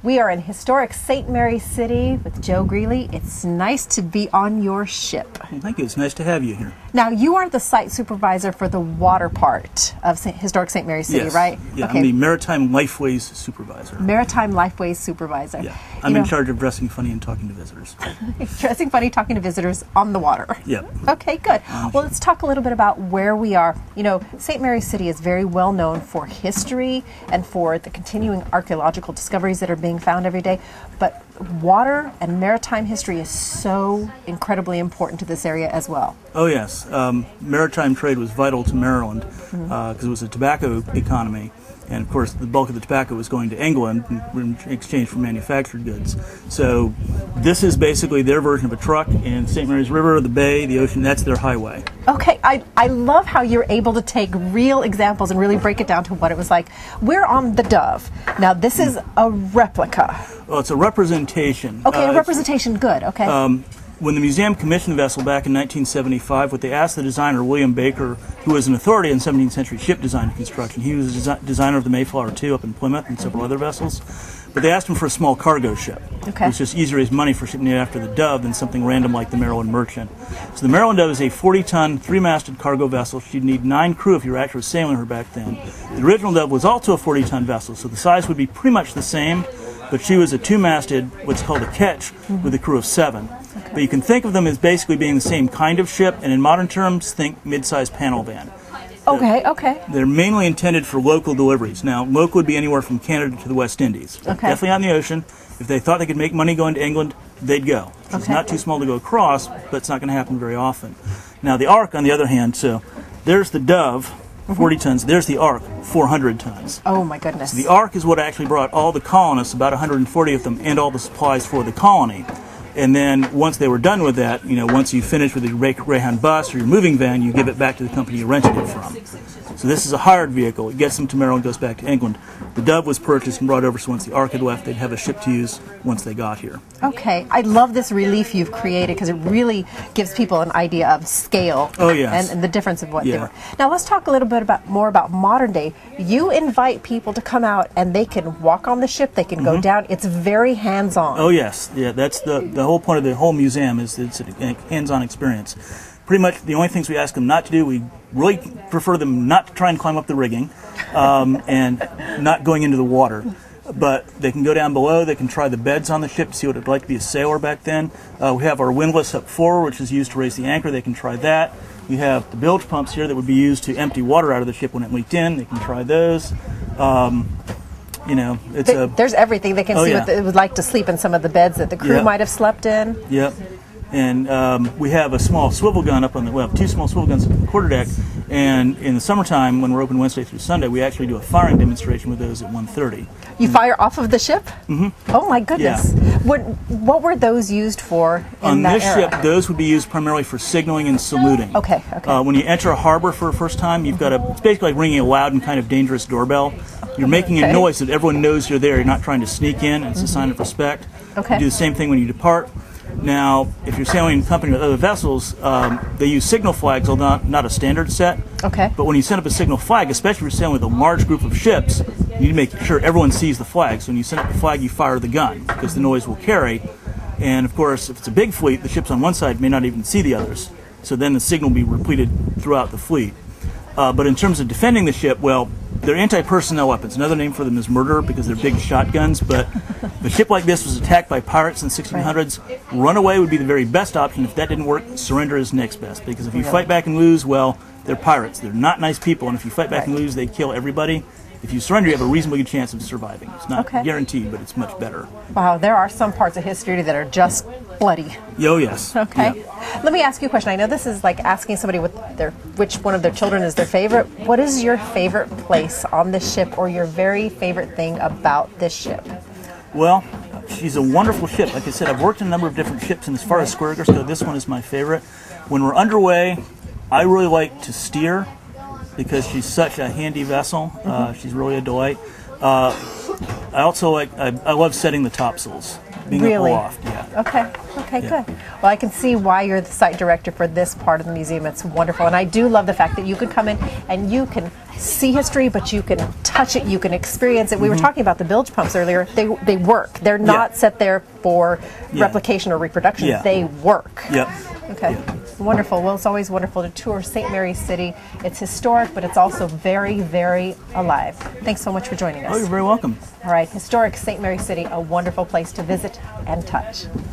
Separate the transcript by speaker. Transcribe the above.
Speaker 1: We are in historic St. Mary's City with Joe Greeley. It's nice to be on your ship.
Speaker 2: Well, thank you. It's nice to have you here.
Speaker 1: Now, you are the site supervisor for the water part of historic St. Mary's City,
Speaker 2: Yes.
Speaker 1: right?
Speaker 2: Yeah,
Speaker 1: okay.
Speaker 2: I'm the Maritime Lifeways supervisor.
Speaker 1: Maritime Lifeways supervisor.
Speaker 2: Yeah, I'm in charge of dressing funny and talking to visitors.
Speaker 1: Dressing funny, talking to visitors on the water.
Speaker 2: Yep.
Speaker 1: Okay, good. Well, let's talk a little bit about where we are. You know, St. Mary's City is very well known for history and for the continuing archaeological discoveries that are being found every day. But water and maritime history is so incredibly important to this area as well.
Speaker 2: Oh yes, maritime trade was vital to Maryland because it was a tobacco economy, and of course the bulk of the tobacco was going to England in exchange for manufactured goods. So this is basically their version of a truck, and St. Mary's River, the bay, the ocean, that's their highway.
Speaker 1: Okay, I love how you're able to take real examples and really break it down to what it was like. We're on the Dove. Now this is a replica.
Speaker 2: Well, it's a representation.
Speaker 1: Okay, a representation, good, okay.
Speaker 2: When the museum commissioned the vessel back in 1975, what they asked the designer, William Baker, who was an authority in 17th century ship design and construction, he was a designer of the Mayflower II up in Plymouth and several other vessels, but they asked him for a small cargo ship.
Speaker 1: Okay.
Speaker 2: It was just easier to raise money for shipping it after the Dove than something random like the Maryland Merchant. So the Maryland Dove is a 40-ton, three-masted cargo vessel. She'd need 9 crew if you were actually sailing her back then. The original Dove was also a 40-ton vessel, so the size would be pretty much the same, but she was a 2-masted, what's called a ketch, with a crew of 7. Okay. But you can think of them as basically being the same kind of ship, and in modern terms, think mid-sized panel van.
Speaker 1: Okay, okay.
Speaker 2: They're mainly intended for local deliveries. Now, local would be anywhere from Canada to the West Indies.
Speaker 1: Okay.
Speaker 2: Definitely out in the ocean. If they thought they could make money going to England, they'd go. It's not too small to go across, but it's not going to happen very often. Now, the Ark, on the other hand, so there's the Dove, 40 tons. There's the Ark, 400 tons.
Speaker 1: Oh, my goodness.
Speaker 2: So the Ark is what actually brought all the colonists, about 140 of them, and all the supplies for the colony. And then once they were done with that, you know, once you finish with your Greyhound bus or your moving van, you give it back to the company you rented it from. So this is a hired vehicle. It gets them to Maryland, goes back to England. The Dove was purchased and brought over, so once the Ark had left, they'd have a ship to use once they got here.
Speaker 1: Okay. I love this relief you've created because it really gives people an idea of scale.
Speaker 2: Oh, yes.
Speaker 1: And the difference of what they were. Now, let's talk a little bit more about modern day. You invite people to come out and they can walk on the ship, they can go down. It's very hands-on.
Speaker 2: Oh, yes. Yeah, that's the whole point of the whole museum is it's a hands-on experience. Pretty much the only things we ask them not to do, we really prefer them not to try and climb up the rigging and not going into the water. But they can go down below, they can try the beds on the ship to see what it would like to be a sailor back then. We have our windlass up forward, which is used to raise the anchor. They can try that. We have the bilge pumps here that would be used to empty water out of the ship when it leaked in. They can try those. You know,
Speaker 1: there's everything. They can see what it would like to sleep in some of the beds that the crew might have slept in.
Speaker 2: Yep. And we have a small swivel gun up on the, well, 2 small swivel guns up on the quarterdeck. And in the summertime, when we're open Wednesday through Sunday, we actually do a firing demonstration with those at 1:30.
Speaker 1: You fire off of the ship? Oh my goodness!
Speaker 2: Yeah.
Speaker 1: What were those used for in that era?
Speaker 2: On this ship, those would be used primarily for signaling and saluting.
Speaker 1: Okay. Okay.
Speaker 2: When you enter a harbor for the first time, you've got it's basically like ringing a loud and kind of dangerous doorbell. You're making a noise that everyone knows you're there. You're not trying to sneak in. It's a sign of respect.
Speaker 1: Okay.
Speaker 2: You do the same thing when you depart. Now, if you're sailing in company with other vessels, they use signal flags, although not a standard set.
Speaker 1: Okay.
Speaker 2: But when you send up a signal flag, especially if you're sailing with a large group of ships, you need to make sure everyone sees the flag. So when you send up the flag, you fire the gun, because the noise will carry. And of course, if it's a big fleet, the ships on one side may not even see the others. So then the signal will be repeated throughout the fleet. But in terms of defending the ship, well, they're anti-personnel weapons. Another name for them is murder because they're big shotguns. But if a ship like this was attacked by pirates in the 1600s, runaway would be the very best option. If that didn't work, surrender is next best. Because if you fight back and lose, well, they're pirates. They're not nice people. And if you fight back and lose, they kill everybody. If you surrender, you have a reasonably good chance of surviving. It's not guaranteed, but it's much better.
Speaker 1: Wow, there are some parts of history that are just bloody.
Speaker 2: Oh, yes.
Speaker 1: Okay.
Speaker 2: Yeah.
Speaker 1: Let me ask you a question. I know this is like asking somebody which one of their children is their favorite. What is your favorite place on this ship, or your very favorite thing about this ship?
Speaker 2: Well, she's a wonderful ship. Like I said, I've worked in a number of different ships, and as far as square riggers go, this one is my favorite. When we're underway, I really like to steer, because she's such a handy vessel. She's really a delight. I also I love setting the topsails, being
Speaker 1: Really?
Speaker 2: aloft. Yeah.
Speaker 1: Okay,
Speaker 2: Yeah.
Speaker 1: good. Well, I can see why you're the site director for this part of the museum. It's wonderful. And I do love the fact that you could come in and you can see history, but you can touch it, you can experience it. We were talking about the bilge pumps earlier. They work. They're not set there for replication or reproduction.
Speaker 2: Yeah.
Speaker 1: They work.
Speaker 2: Yep.
Speaker 1: Okay.
Speaker 2: Yeah.
Speaker 1: Wonderful. Well, it's always wonderful to tour St. Mary's City. It's historic, but it's also very, very alive. Thanks so much for joining us.
Speaker 2: Oh, you're very welcome.
Speaker 1: All right, historic St. Mary's City, a wonderful place to visit and touch.